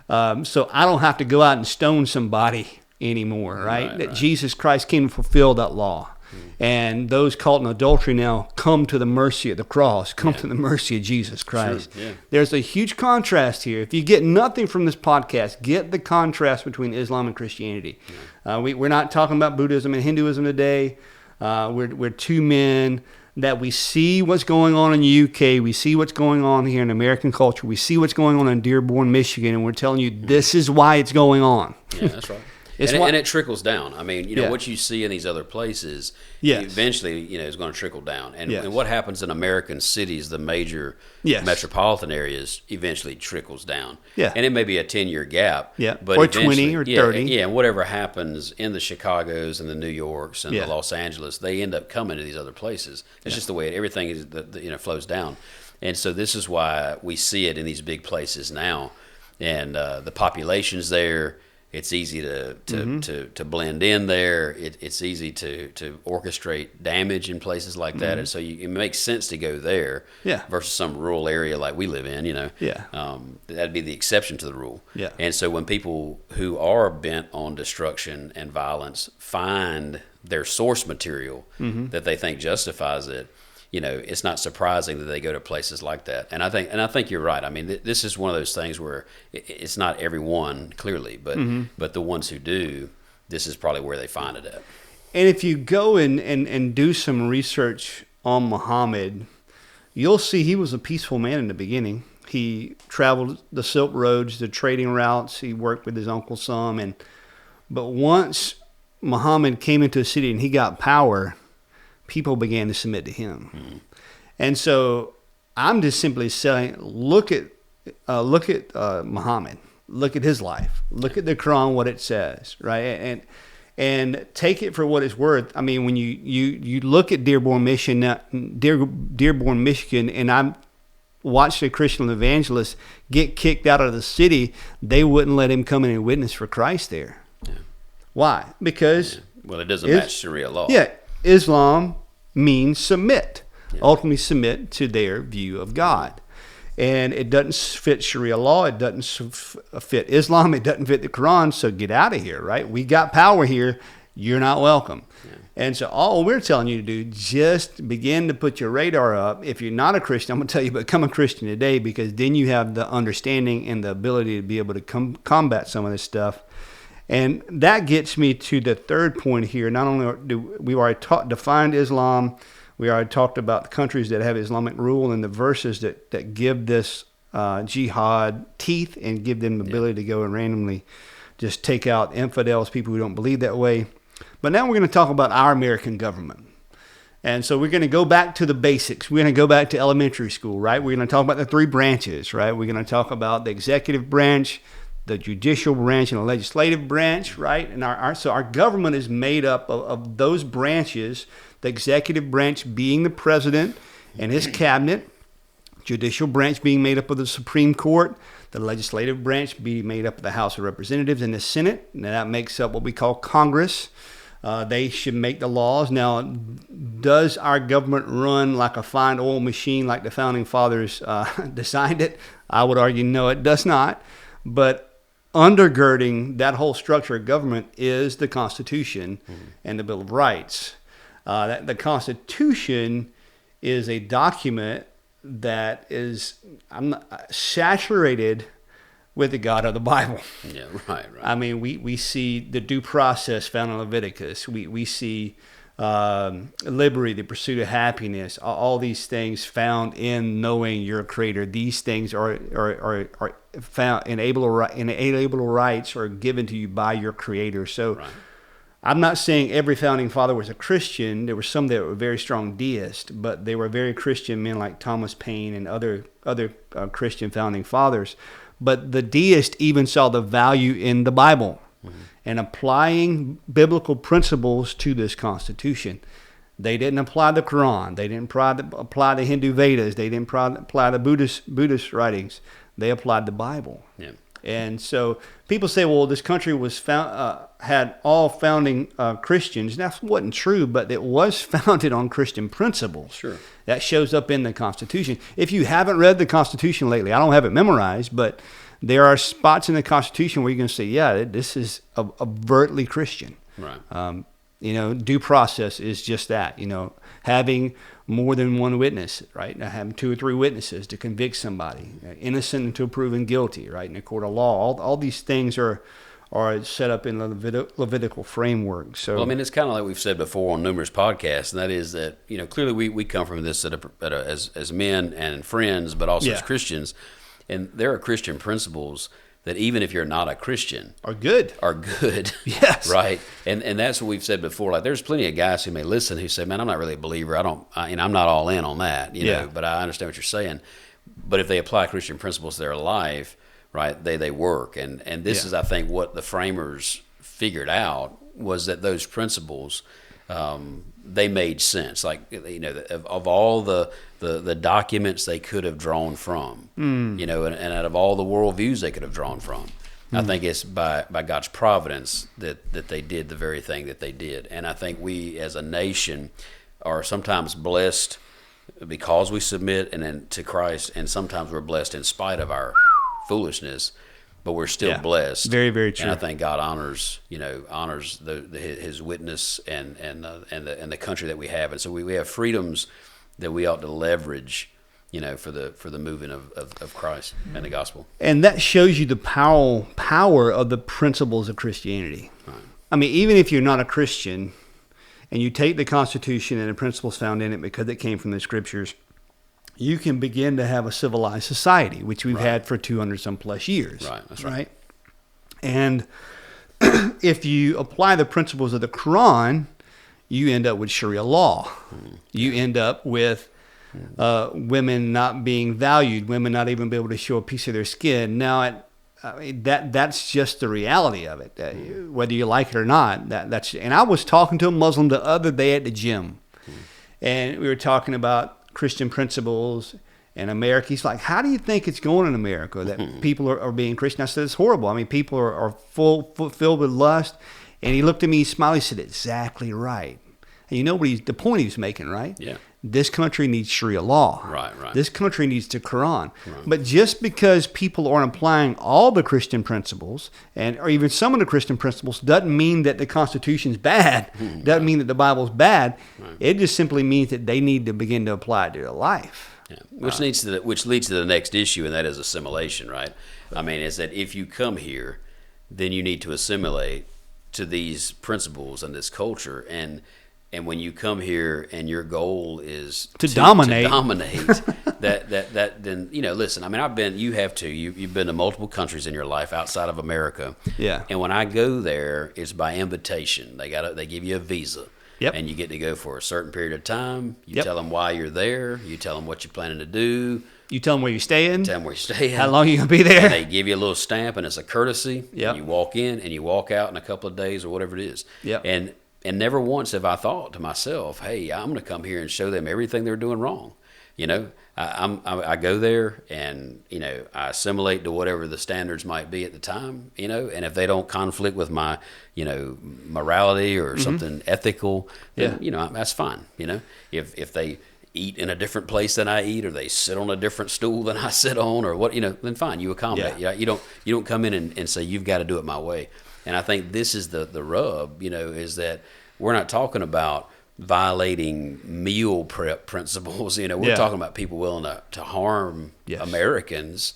So I don't have to go out and stone somebody anymore, right? That Jesus Christ came to fulfill that law. And those caught in adultery now come to the mercy of the cross, come to the mercy of Jesus Christ. Sure. Yeah. There's a huge contrast here. If you get nothing from this podcast, get the contrast between Islam and Christianity. Yeah. We're not talking about Buddhism and Hinduism today. We're two men that we see what's going on in the UK. We see what's going on here in American culture. We see what's going on in Dearborn, Michigan, and we're telling you this is why it's going on. Yeah, that's right. And it trickles down. I mean, what you see in these other places, eventually, is going to trickle down. And what happens in American cities, the major metropolitan areas, eventually trickles down. Yeah. And it may be a 10-year gap. Yeah. But or 20 or 30. Yeah, and whatever happens in the Chicagos and the New Yorks and the Los Angeles, they end up coming to these other places. It's just the way everything is, flows down. And so this is why we see it in these big places now. And the population's there. It's easy to blend in there. It's easy to orchestrate damage in places like that, and so it makes sense to go there versus some rural area like we live in. That'd be the exception to the rule. Yeah. And so when people who are bent on destruction and violence find their source material that they think justifies it, it's not surprising that they go to places like that. And I think you're right. I mean, this is one of those things where it's not everyone, clearly, but the ones who do, this is probably where they find it at. And if you go and do some research on Muhammad, you'll see he was a peaceful man in the beginning. He traveled the Silk Roads, the trading routes. He worked with his uncle some. But once Muhammad came into a city and he got power, people began to submit to him. And so I'm just simply saying, look at Muhammad, look at his life, look at the Quran, what it says, right? And take it for what it's worth. I mean, when you look at Dearborn, Michigan, and I watched a Christian evangelist get kicked out of the city, they wouldn't let him come in and witness for Christ there. Yeah. Why? Because it doesn't match Sharia law. Yeah. Islam means submit, ultimately submit to their view of God. And it doesn't fit Sharia law. It doesn't fit Islam. It doesn't fit the Quran. So get out of here, right? We got power here. You're not welcome. Yeah. And so all we're telling you to do, just begin to put your radar up. If you're not a Christian, I'm going to tell you, become a Christian today, because then you have the understanding and the ability to be able to combat some of this stuff. And that gets me to the third point here. Not only do we already defined Islam, we already talked about the countries that have Islamic rule and the verses that give this jihad teeth and give them the ability to go and randomly just take out infidels, people who don't believe that way. But now we're going to talk about our American government. And so we're going to go back to the basics. We're going to go back to elementary school, right? We're going to talk about the three branches, right? We're going to talk about the executive branch, the judicial branch, and the legislative branch, right? And so our government is made up of those branches, the executive branch being the president and his cabinet, judicial branch being made up of the Supreme Court, the legislative branch being made up of the House of Representatives and the Senate. Now that makes up what we call Congress. They should make the laws. Now, does our government run like a fine oil machine like the Founding Fathers designed it? I would argue no, it does not. But undergirding that whole structure of government is the Constitution and the Bill of Rights. The Constitution is a document that is saturated with the God of the Bible. Yeah, right. I mean, we see the due process found in Leviticus. We see liberty, the pursuit of happiness, all these things found in knowing your Creator. These things are found, inalienable rights are given to you by your Creator. So right. I'm not saying every founding father was a Christian. There were some that were very strong deists, but they were very Christian men like Thomas Paine and other Christian founding fathers. But the deists even saw the value in the Bible and applying biblical principles to this Constitution. They didn't apply the Quran. They didn't apply the Hindu Vedas. They didn't apply the Buddhist writings. They applied the Bible. Yeah. And so people say, well, this country was had all founding Christians. That wasn't true, but it was founded on Christian principles. Sure. That shows up in the Constitution. If you haven't read the Constitution lately, I don't have it memorized, but there are spots in the Constitution where you're going to say, yeah, this is overtly Christian. Right. Due process is just that, having more than one witness, right? Having 2 or 3 witnesses to convict somebody, innocent until proven guilty, right? In a court of law, all these things are set up in the Levitical framework. So, well, it's kind of like we've said before on numerous podcasts, and that is that, clearly we come from this as men and friends, but also as Christians, and there are Christian principles that even if you're not a Christian are good. Yes. Right. And that's what we've said before. Like there's plenty of guys who may listen who say, man, I'm not really a believer. I'm not all in on that, know, but I understand what you're saying. But if they apply Christian principles to their life, right, they work. And this is, I think, what the framers figured out was that those principles, they made sense. Like, of all the documents they could have drawn from, and out of all the worldviews they could have drawn from, I think it's by God's providence that they did the very thing that they did. And I think we as a nation are sometimes blessed because we submit to Christ, and sometimes we're blessed in spite of our foolishness, but we're still blessed. Very, very true. And I think God honors His witness and the country that we have, and so we have freedoms that we ought to leverage, for the moving of Christ and the gospel. And that shows you the power of the principles of Christianity. Right. Even if you're not a Christian, and you take the Constitution and the principles found in it because it came from the Scriptures, you can begin to have a civilized society, which we've had for 200 some plus years. Right, that's right. And if you apply the principles of the Quran, you end up with Sharia law. You end up with women not being valued, women not even be able to show a piece of their skin. Now, that's just the reality of it. Whether you like it or not, that's. And I was talking to a Muslim the other day at the gym, and we were talking about Christian principles in America. He's like, how do you think it's going in America that people are being Christian? I said, it's horrible. People are filled with lust. And he looked at me, he smiled, he said, exactly right. And you know the point he was making, right? Yeah. This country needs Sharia law. Right. This country needs the Quran. Right. But just because people aren't applying all the Christian principles, or even some of the Christian principles, doesn't mean that the Constitution's bad. Doesn't mean that the Bible's bad. Right. It just simply means that they need to begin to apply it to their life. Yeah. Which leads to the next issue, and that is assimilation, right? Is that if you come here, then you need to assimilate to these principles and this culture, and when you come here and your goal is to dominate that then listen, you've been to multiple countries in your life outside of America. Yeah. And when I go there, it's by invitation. They give you a visa. Yep. And you get to go for a certain period of time. You tell them why you're there. You tell them what you're planning to do. You tell them where you're staying. Tell them where you're staying. How long you're going to be there. And they give you a little stamp, and it's a courtesy. Yep. And you walk in and you walk out in a couple of days or whatever it is. Yep. And never once have I thought to myself, hey, I'm going to come here and show them everything they're doing wrong. I go there and, I assimilate to whatever the standards might be at the time, and if they don't conflict with my, morality or something ethical, then, that's fine. If they eat in a different place than I eat, or they sit on a different stool than I sit on, or what, then fine, you accommodate. Yeah. You don't come in and say, you've got to do it my way. And I think this is the rub, is that we're not talking about violating meal prep principles. We're talking about people willing to harm Americans,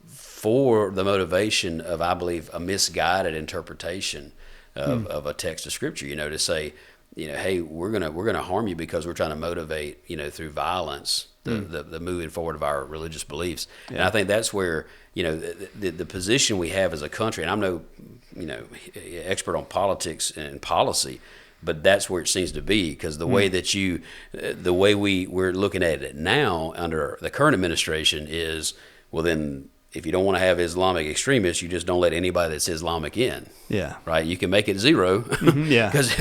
for the motivation of, I believe, a misguided interpretation of a text of Scripture. To say, hey, we're gonna harm you because we're trying to motivate, through violence, the moving forward of our religious beliefs. And I think that's where, the position we have as a country. And I'm no, expert on politics and policy, but that's where it seems to be, because the way that the way we're looking at it now under the current administration is, well, then if you don't want to have Islamic extremists, you just don't let anybody that's Islamic in. Yeah. Right. You can make it zero. Yeah. Because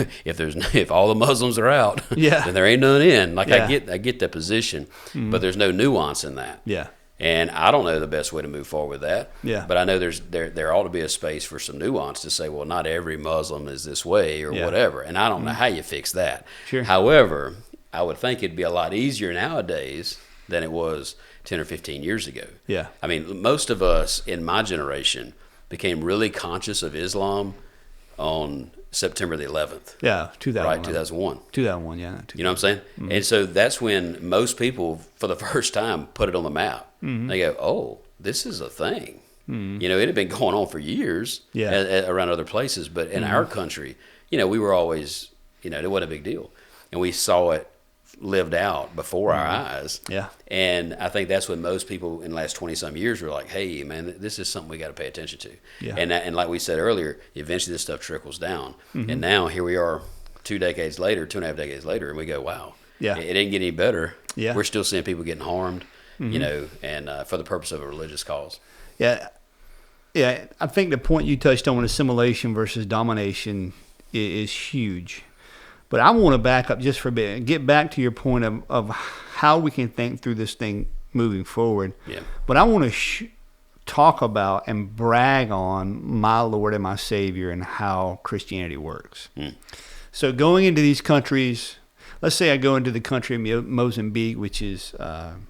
if all the Muslims are out, then there ain't none in. I get that position, but there's no nuance in that. Yeah. And I don't know the best way to move forward with that. Yeah. But I know there ought to be a space for some nuance to say, well, not every Muslim is this way or whatever. And I don't know how you fix that. Sure. However, I would think it'd be a lot easier nowadays than it was 10 or 15 years ago. Yeah. I mean, most of us in my generation became really conscious of Islam on September the 11th. Yeah, 2001. Right, 2001. 2001, yeah. 2001. You know what I'm saying? Mm-hmm. And so that's when most people, for the first time, put it on the map. Mm-hmm. They go, oh, this is a thing. Mm-hmm. It had been going on for years around other places. But in our country, we were always, it wasn't a big deal. And we saw it lived out before our eyes. Yeah. And I think that's when most people in the last 20-some years were like, hey, man, this is something we got to pay attention to. Yeah. And like we said earlier, eventually this stuff trickles down. Mm-hmm. And now here we are 2.5 decades later, and we go, wow, it didn't get any better. Yeah. We're still seeing people getting harmed, and for the purpose of a religious cause. Yeah. Yeah, I think the point you touched on, assimilation versus domination, is huge. But I want to back up just for a bit and get back to your point of how we can think through this thing moving forward. Yeah. But I want to talk about and brag on my Lord and my Savior and how Christianity works. Mm. So going into these countries, let's say I go into the country of Mozambique, which is, I'm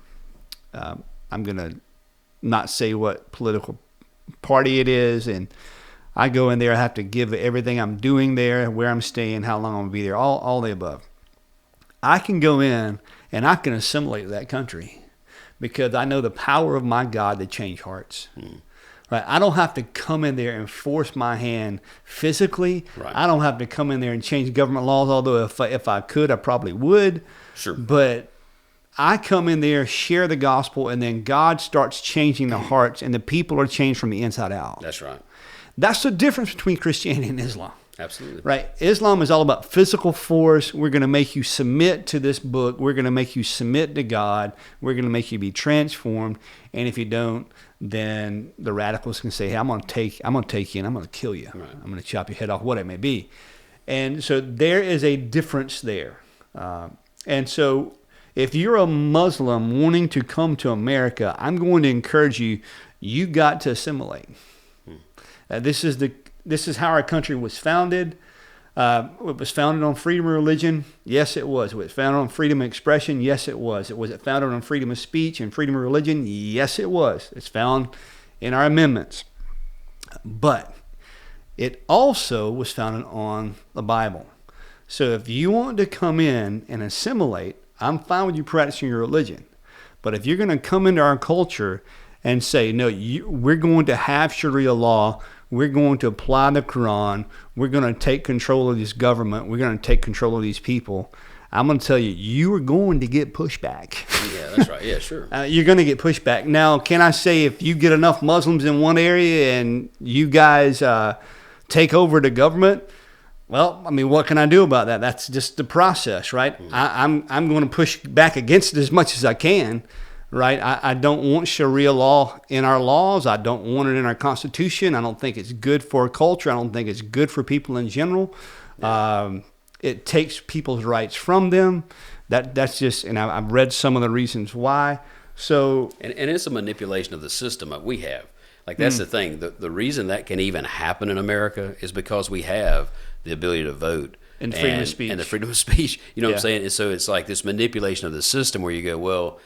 going to not say what political party it is, and I go in there, I have to give everything I'm doing there, where I'm staying, how long I'm going to be there, all the above. I can go in and I can assimilate that country because I know the power of my God to change hearts. Mm. Right? I don't have to come in there and force my hand physically. Right. I don't have to come in there and change government laws, although if I could, I probably would. Sure. But I come in there, share the gospel, and then God starts changing the hearts, and the people are changed from the inside out. That's right. That's the difference between Christianity and Islam. Absolutely. Right? Islam is all about physical force. We're going to make you submit to this book. We're going to make you submit to God. We're going to make you be transformed. And if you don't, then the radicals can say, hey, I'm going to take you and I'm going to kill you. Right. I'm going to chop your head off, what it may be. And so there is a difference there. And so if you're a Muslim wanting to come to America, I'm going to encourage you, you got to assimilate. This is how our country was founded. It was founded on freedom of religion. Yes, it was. Was it founded on freedom of expression? Yes, it was. Was it founded on freedom of speech and freedom of religion? Yes, it was. It's found in our amendments. But it also was founded on the Bible. So if you want to come in and assimilate, I'm fine with you practicing your religion. But if you're going to come into our culture and say, no, we're going to have Sharia law, we're going to apply the Quran, we're going to take control of this government, we're going to take control of these people, I'm going to tell you, you are going to get pushback. Yeah, that's right. Yeah, sure. You're going to get pushback. Now, can I say if you get enough Muslims in one area and you guys take over the government, well, I mean, what can I do about that? That's just the process, right? Mm-hmm. I'm going to push back against it as much as I can. Right? I don't want Sharia law in our laws. I don't want it in our Constitution. I don't think it's good for our culture. I don't think it's good for people in general. Yeah. it takes people's rights from them. That's just, and I've read some of the reasons why. So, and it's a manipulation of the system that we have. Like, that's the thing. The reason that can even happen in America is because we have the ability to vote. And freedom of speech. And the freedom of speech. You know what I'm saying? And so it's like this manipulation of the system where you go, well,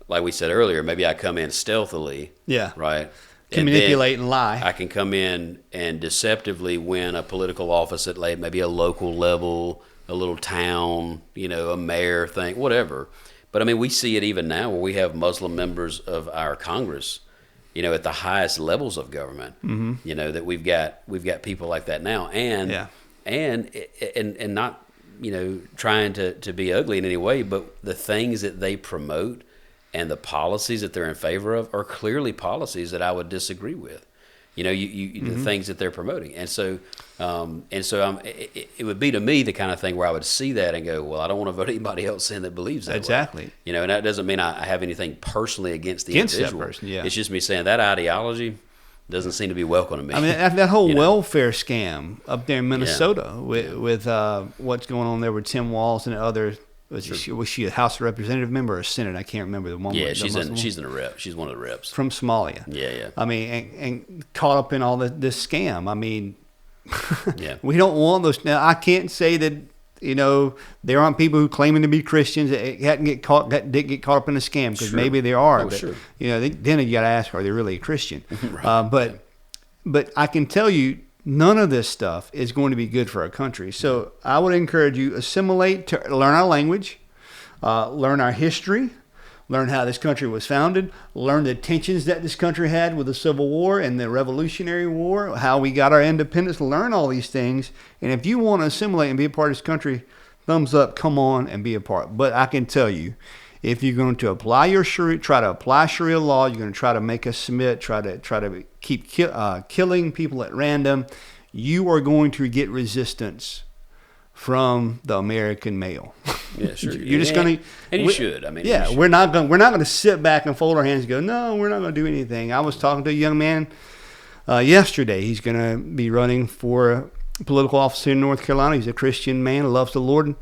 like we said earlier, maybe I come in stealthily. Yeah. Right? Can manipulate and lie. I can come in and deceptively win a political office at maybe a local level, a little town, a mayor thing, whatever. But I mean, we see it even now where we have Muslim members of our Congress, at the highest levels of government. That we've got people like that now, and not trying to be ugly in any way, but the things that they promote and the policies that they're in favor of are clearly policies that I would disagree with. The things that they're promoting, and so it would be to me the kind of thing where I would see that and go, well, I don't want to vote anybody else in that believes that exactly. way. And that doesn't mean I have anything personally against the individual. That person, yeah. It's just me saying that ideology doesn't seem to be welcome to me. I mean, that whole welfare scam up there in Minnesota with what's going on there with Tim Walz and others. Was she a House Representative member or a Senate? I can't remember the one. Yeah, she's in a rep. She's one of the reps from Somalia. Yeah. I mean, and caught up in all this scam. I mean, yeah, we don't want those. Now, I can't say that there aren't people who claiming to be Christians that didn't get caught up in a scam, because maybe there are. Oh, but sure. Then you got to ask, are they really a Christian? Right. But I can tell you, none of this stuff is going to be good for our country. So I would encourage you, assimilate, to learn our language, learn our history, learn how this country was founded, learn the tensions that this country had with the Civil War and the Revolutionary War, how we got our independence, learn all these things. And if you want to assimilate and be a part of this country, thumbs up, come on and be a part. But I can tell you, if you're going to apply your Sharia, try to apply Sharia law, you're going to try to make us submit, try to keep killing people at random, you are going to get resistance from the American male. Yeah, sure. You're just going to, and you should. I mean, yeah, we're not going to sit back and fold our hands and go, no, we're not going to do anything. I was talking to a young man yesterday. He's going to be running for a political office in North Carolina. He's a Christian man, loves the Lord.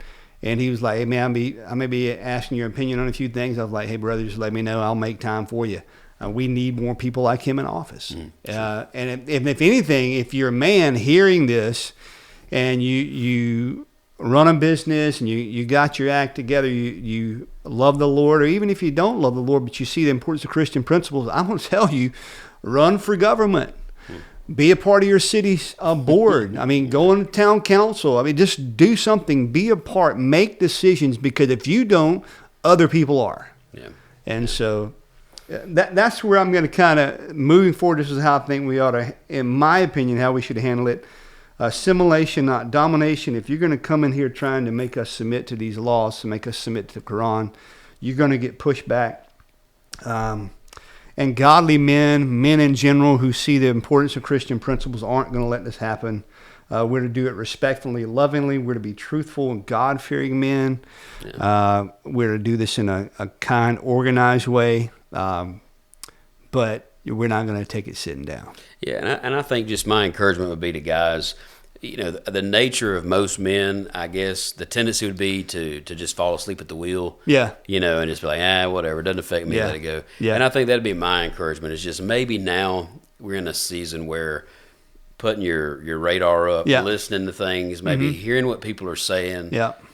And he was like, hey, man, I may be asking your opinion on a few things. I was like, hey, brother, just let me know. I'll make time for you. We need more people like him in office. And if anything, if you're a man hearing this and you run a business and you got your act together, you love the Lord, or even if you don't love the Lord, but you see the importance of Christian principles, I'm going to tell you, run for government. Be a part of your city's board. I mean, go into town council. I mean, just do something. Be a part. Make decisions, because if you don't, other people are. Yeah. And so that's where I'm going to kind of, moving forward, this is how I think we ought to, in my opinion, how we should handle it. Assimilation, not domination. If you're going to come in here trying to make us submit to these laws, to make us submit to the Quran, you're going to get pushed back. And godly men in general who see the importance of Christian principles aren't going to let this happen. We're to do it respectfully, lovingly. We're to be truthful and God-fearing men. Yeah. We're to do this in a kind, organized way. But we're not going to take it sitting down. Yeah, and I think just my encouragement would be to guys, the nature of most men, I guess, the tendency would be to just fall asleep at the wheel. Yeah. And just be like, whatever, it doesn't affect me, let it go. Yeah. And I think that'd be my encouragement, is just maybe now we're in a season where putting your radar up, listening to things, maybe hearing what people are saying,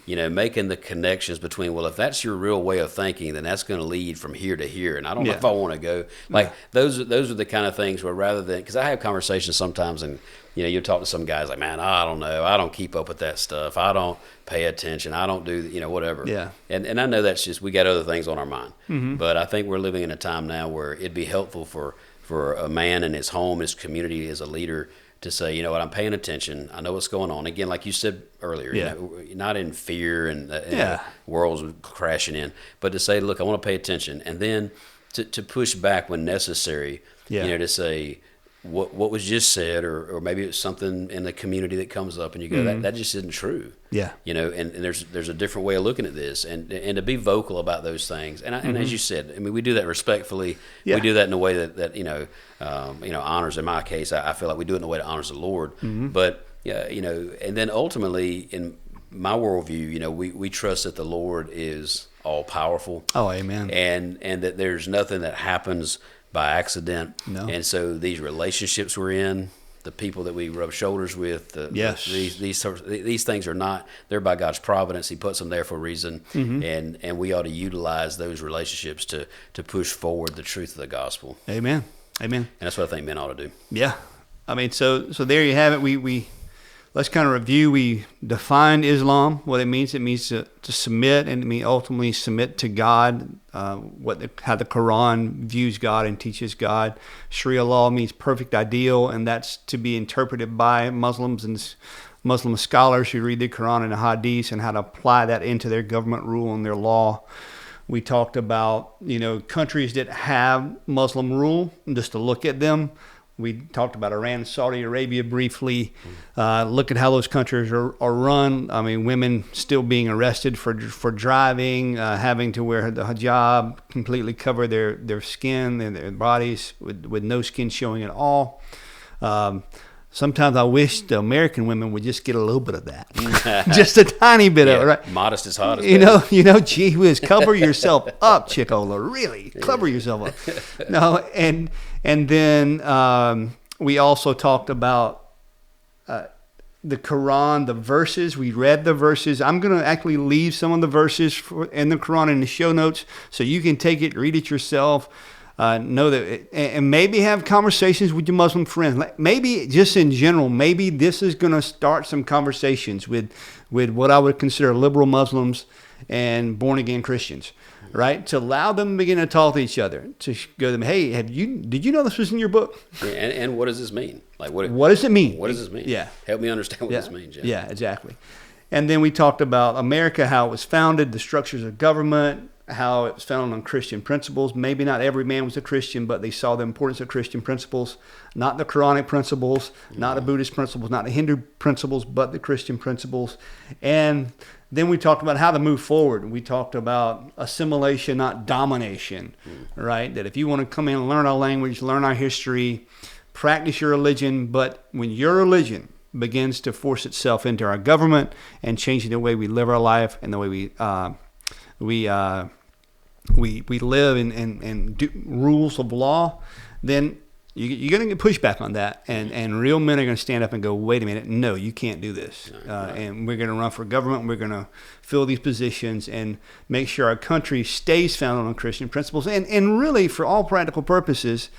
making the connections between, well, if that's your real way of thinking, then that's going to lead from here to here. And I don't know if I want to go. Like, those are the kind of things where, rather than, because I have conversations sometimes, and you'll talk to some guys like, man, I don't know. I don't keep up with that stuff. I don't pay attention. I don't do, whatever. Yeah. And I know that's just, we got other things on our mind. But I think we're living in a time now where it'd be helpful for a man in his home, his community, as a leader, to say, you know what, I'm paying attention. I know what's going on. Again, like you said earlier, not in fear and the world's crashing in, but to say, look, I want to pay attention. And then to push back when necessary, to say, what was just said, or maybe it's something in the community that comes up and you go, that just isn't true. Yeah. And there's a different way of looking at this, and to be vocal about those things. And as you said, I mean, we do that respectfully. Yeah. We do that in a way that honors, in my case, I feel like we do it in a way that honors the Lord. But, and then ultimately, in my worldview, we trust that the Lord is all powerful. Oh, amen. And that there's nothing that happens by accident. No. And so these relationships we're in, the people that we rub shoulders with, these things are not, they're by God's providence. He puts them there for a reason. And we ought to utilize those relationships to push forward the truth of the gospel. Amen. Amen. And that's what I think men ought to do. Yeah. I mean, so there you have it. We let's kind of review. We defined Islam, what it means. It means to submit, and it means ultimately submit to God, how the Quran views God and teaches God. Sharia law means perfect ideal, and that's to be interpreted by Muslims and Muslim scholars who read the Quran and the Hadith and how to apply that into their government rule and their law. We talked about, countries that have Muslim rule, just to look at them. We talked about Iran, Saudi Arabia briefly. Look at how those countries are run. I mean, women still being arrested for driving, having to wear the hijab, completely cover their skin and their bodies with no skin showing at all. Sometimes I wish the American women would just get a little bit of that, just a tiny bit of it, right? Modest is hottest. Gee whiz, cover yourself up, Chicola. Really, cover yourself up. No, and then we also talked about the Quran, the verses. We read the verses. I'm going to actually leave some of the verses in the Quran in the show notes, so you can take it, read it yourself. Know that, and maybe have conversations with your Muslim friends. Maybe just in general, maybe this is going to start some conversations with what I would consider liberal Muslims and born again Christians, right? To allow them to begin to talk to each other, to go to them, hey, did you know this was in your book? And what does this mean? Like what does it mean? What does this mean? Yeah, help me understand what this means. Yeah, exactly. And then we talked about America, how it was founded, the structures of government, how it was founded on Christian principles. Maybe not every man was a Christian, but they saw the importance of Christian principles, not the Quranic principles, not the Buddhist principles, not the Hindu principles, but the Christian principles. And then we talked about how to move forward. We talked about assimilation, not domination, right? That if you want to come in and learn our language, learn our history, practice your religion, but when your religion begins to force itself into our government and changing the way we live our life and the way we live and do rules of law, then you're going to get pushback on that. And real men are going to stand up and go, wait a minute, no, you can't do this. And we're going to run for government. We're going to fill these positions and make sure our country stays founded on Christian principles. And really, for all practical purposes,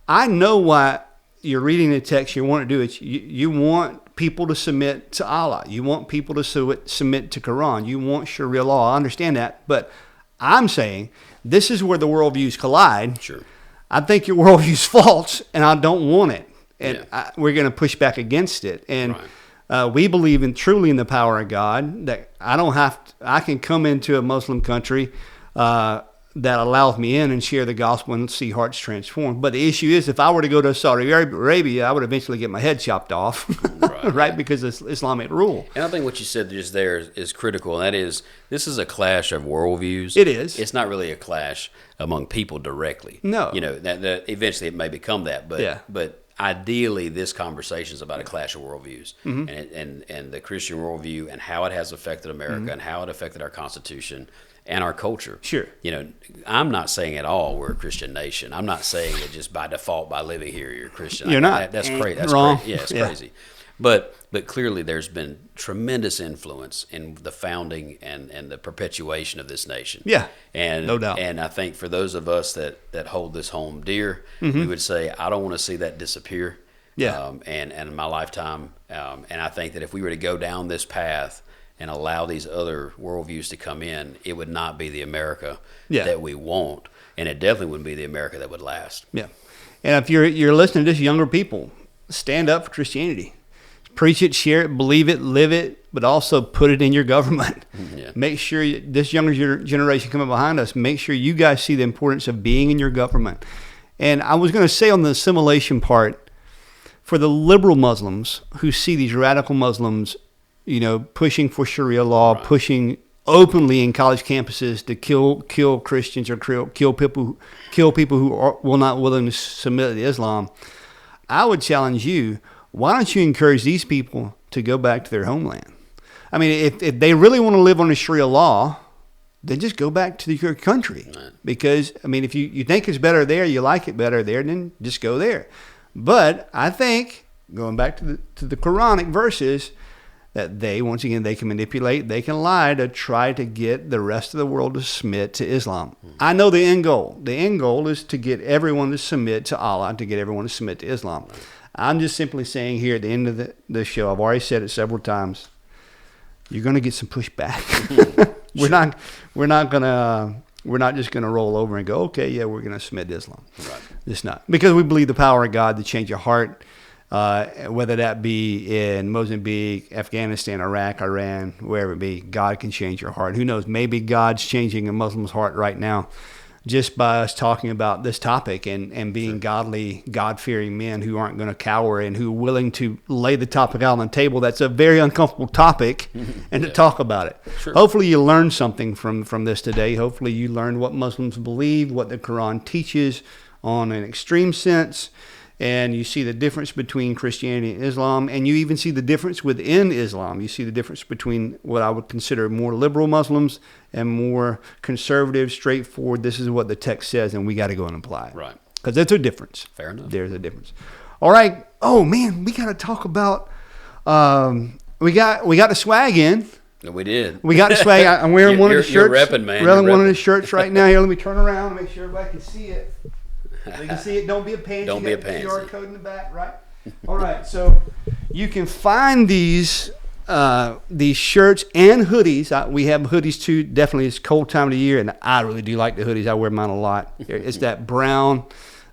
I know why you're reading the text, you want to do it. You want people to submit to Allah. You want people to submit to Quran. You want Sharia law. I understand that. But I'm saying this is where the worldviews collide. Sure. I think your worldview's false, and I don't want it. And we're going to push back against it. And we believe truly in the power of God, that I can come into a Muslim country that allows me in and share the gospel and see hearts transformed. But the issue is, if I were to go to Saudi Arabia, I would eventually get my head chopped off, right? Because it's Islamic rule. And I think what you said just there is critical, and that is, this is a clash of worldviews. It is. It's not really a clash among people directly. No. That eventually it may become that, but ideally this conversation is about a clash of worldviews, and the Christian worldview and how it has affected America and how it affected our Constitution and our culture. Sure. I'm not saying at all we're a Christian nation. I'm not saying that just by default, by living here, you're a Christian. You're not. That's crazy. That's wrong. crazy. Yeah, it's crazy. But clearly there's been tremendous influence in the founding and the perpetuation of this nation. Yeah, and no doubt. And I think for those of us that hold this home dear, we would say, I don't want to see that disappear. Yeah. And in my lifetime. And I think that if we were to go down this path and allow these other worldviews to come in, it would not be the America that we want, and it definitely wouldn't be the America that would last. Yeah. And if you're listening to this, younger people, stand up for Christianity. Preach it, share it, believe it, live it, but also put it in your government. Yeah. Make sure this younger generation coming behind us, make sure you guys see the importance of being in your government. And I was going to say on the assimilation part, for the liberal Muslims who see these radical Muslims, pushing for Sharia law, pushing openly in college campuses to kill Christians or kill people who will not willing to submit to Islam, I would challenge you. Why don't you encourage these people to go back to their homeland? I mean, if they really want to live on the Sharia law, then just go back to your country. Right. Because, I mean, if you think it's better there, you like it better there, then just go there. But I think, going back to the Quranic verses, that once again, they can manipulate, they can lie to try to get the rest of the world to submit to Islam. I know the end goal. The end goal is to get everyone to submit to Allah, to get everyone to submit to Islam. Right. I'm just simply saying here at the end of the show, I've already said it several times, you're going to get some pushback. We're not just going to roll over and go, okay, yeah, we're going to submit to Islam. Right. It's not. Because we believe the power of God to change your heart, whether that be in Mozambique, Afghanistan, Iraq, Iran, wherever it be, God can change your heart. Who knows? Maybe God's changing a Muslim's heart right now just by us talking about this topic and being godly, God-fearing men who aren't going to cower and who are willing to lay the topic out on the table. That's a very uncomfortable topic and to talk about it. Sure. Hopefully you learned something from this today. Hopefully you learned what Muslims believe, what the Quran teaches on an extreme sense, and you see the difference between Christianity and Islam, and you even see the difference within Islam. You see the difference between what I would consider more liberal Muslims and more conservative, straightforward, this is what the text says, and we got to go and apply it. Right. Because there's a difference. Fair enough. There's a difference. All right. Oh, man, we got to talk about, we got the swag in. We did. We got the swag. I'm wearing one of the shirts. You're repping, man. Wearing one of the shirts right now. Here, let me turn around and make sure everybody can see it. They can see it. Don't be a pansy. Don't be a pansy. QR code in the back, right? All right. So you can find these shirts and hoodies. We have hoodies too. Definitely, it's cold time of the year, and I really do like the hoodies. I wear mine a lot. It's that brown.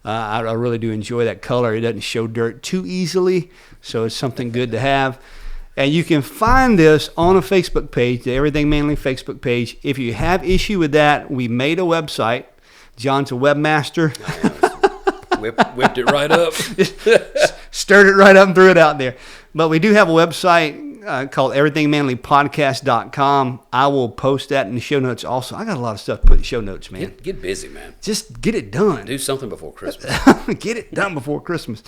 I really do enjoy that color. It doesn't show dirt too easily, so it's something good to have. And you can find this on a Facebook page, the Everything Manly Facebook page. If you have issue with that, we made a website. John's a webmaster. Whipped it right up. Stirred it right up and threw it out there. But we do have a website called everythingmanlypodcast.com. I will post that in the show notes also. I got a lot of stuff to put in the show notes, man. Get busy, man. Just get it done. Do something before Christmas. Get it done before Christmas.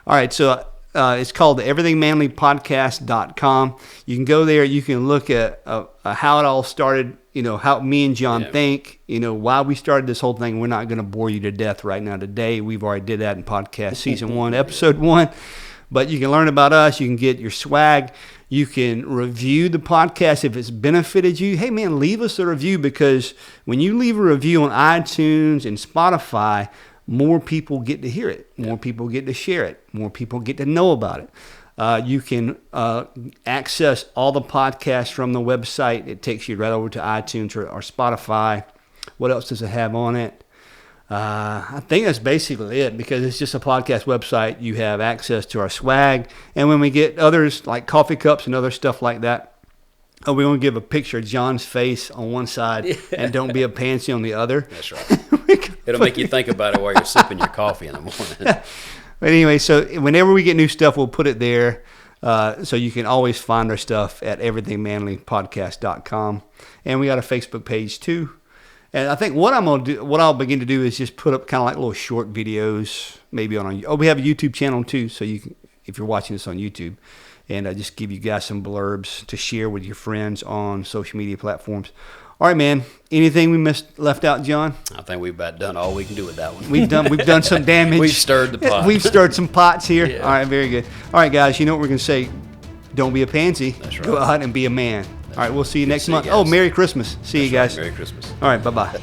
All right, so it's called the everythingmanlypodcast.com. You can go there. You can look at how it all started, how me and John think, why we started this whole thing. We're not going to bore you to death right now today. We've already did that in podcast season 1, episode 1. But you can learn about us. You can get your swag. You can review the podcast if it's benefited you. Hey, man, leave us a review, because when you leave a review on iTunes and Spotify, more people get to hear it. More people get to share it. More people get to know about it. You can access all the podcasts from the website. It takes you right over to iTunes or Spotify. What else does it have on it? I think that's basically it, because it's just a podcast website. You have access to our swag. And when we get others like coffee cups and other stuff like that, we want to give a picture of John's face on one side and don't be a pansy on the other. That's right. It'll make you think about it while you're sipping your coffee in the morning. But anyway, so whenever we get new stuff, we'll put it there. So you can always find our stuff at everythingmanlypodcast.com. And we got a Facebook page too. And I think what I'll begin to do is just put up kind of like little short videos, maybe we have a YouTube channel too, so you can, if you're watching this on YouTube, and just give you guys some blurbs to share with your friends on social media platforms. All right, man. Anything we left out, John? I think we've about done all we can do with that one. We've done some damage. We've stirred the pot. We've stirred some pots here. Yeah. All right, very good. All right, guys. You know what we're gonna say? Don't be a pansy. That's right. Go out and be a man. All right, we'll see you next month. Oh, Merry Christmas. See you guys. Merry Christmas. All right, bye-bye.